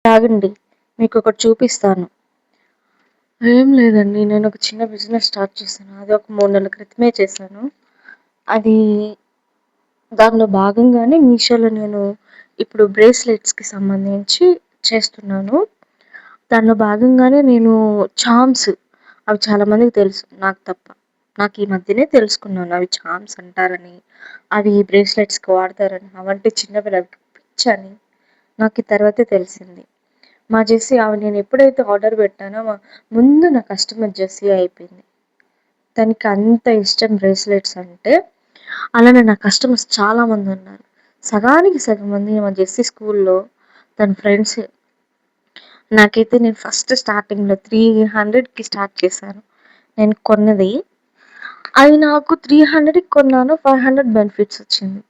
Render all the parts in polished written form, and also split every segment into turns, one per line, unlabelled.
ఆగండి. మీకొకటి చూపిస్తాను. ఏం లేదండి. నేనొక చిన్న బిజినెస్ స్టార్ట్ చేశాను. అది ఒక 3 నెలల క్రితమే చేశాను. అది దానిలో భాగంగానే మీషోలో నేను ఇప్పుడు బ్రేస్‌లెట్స్‌కి సంబంధించి చేస్తున్నాను. దానిలో భాగంగానే నేను చార్మ్స్ అవి చాలా మందికి తెలుసు నాకు తప్ప. నాకు ఈ మధ్యనే తెలుసుకున్నాను అవి చార్మ్స్ అంటారని, అవి బ్రేస్‌లెట్స్‌కి వాడతారని, అవంటే చిన్న పిల్లలకి పిచ్చని నాకు ఈ తర్వాతే తెలిసింది. మా జెస్సీ నేను ఎప్పుడైతే ఆర్డర్ పెట్టానో ముందు నా కస్టమర్ జెస్సీ అయిపోయింది. తనకి అంత ఇష్టం బ్రేస్లెట్స్ అంటే. అలానే నా కస్టమర్స్ చాలామంది ఉన్నారు. సగానికి సగం మంది మా జెస్సీ స్కూల్లో తన ఫ్రెండ్సే. నాకైతే నేను ఫస్ట్ స్టార్టింగ్‌లో 300కి స్టార్ట్ చేశాను. నేను కొన్నది. అది నాకు 300కి కొన్నాను. 500 బెనిఫిట్స్ వచ్చింది.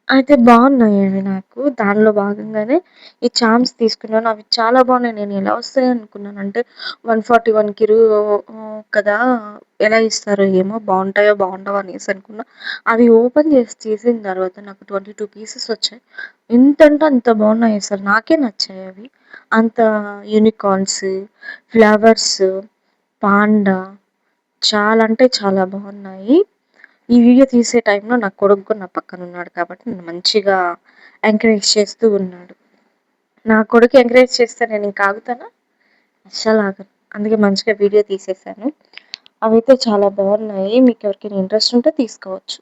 అయితే బాగున్నాయి అవి నాకు. దానిలో భాగంగానే ఈ చార్మ్స్ తీసుకున్నాను. అవి చాలా బాగున్నాయి. నేను ఎలా వస్తాయనుకున్నాను అంటే 141కి కదా! ఎలా ఇస్తారో ఏమో బాగుంటాయో బాగుండవో అనేసి అనుకున్నా. అవి ఓపెన్ చేసి తీసిన తర్వాత నాకు 22 పీసెస్ వచ్చాయి. ఎంతంటే అంత బాగున్నాయి అసలు. నాకే నచ్చాయి అవి. అంత యూనికార్న్స్, ఫ్లవర్స్, పాండా చాలా అంటే చాలా బాగున్నాయి. ఈ వీడియో తీసే టైంలో నా కొడుకు కూడా నా పక్కన ఉన్నాడు కాబట్టి నన్ను మంచిగా ఎంకరేజ్ చేస్తూ ఉన్నాడు. నా కొడుకు ఎంకరేజ్ చేస్తే నేను ఇంక ఆగుతానా? అస్సలు ఆగను. అందుకే మంచిగా వీడియో తీసేసాను. అవైతే చాలా బాగున్నాయి. మీకు ఎవరికైనా ఇంట్రెస్ట్ ఉంటే తీసుకోవచ్చు.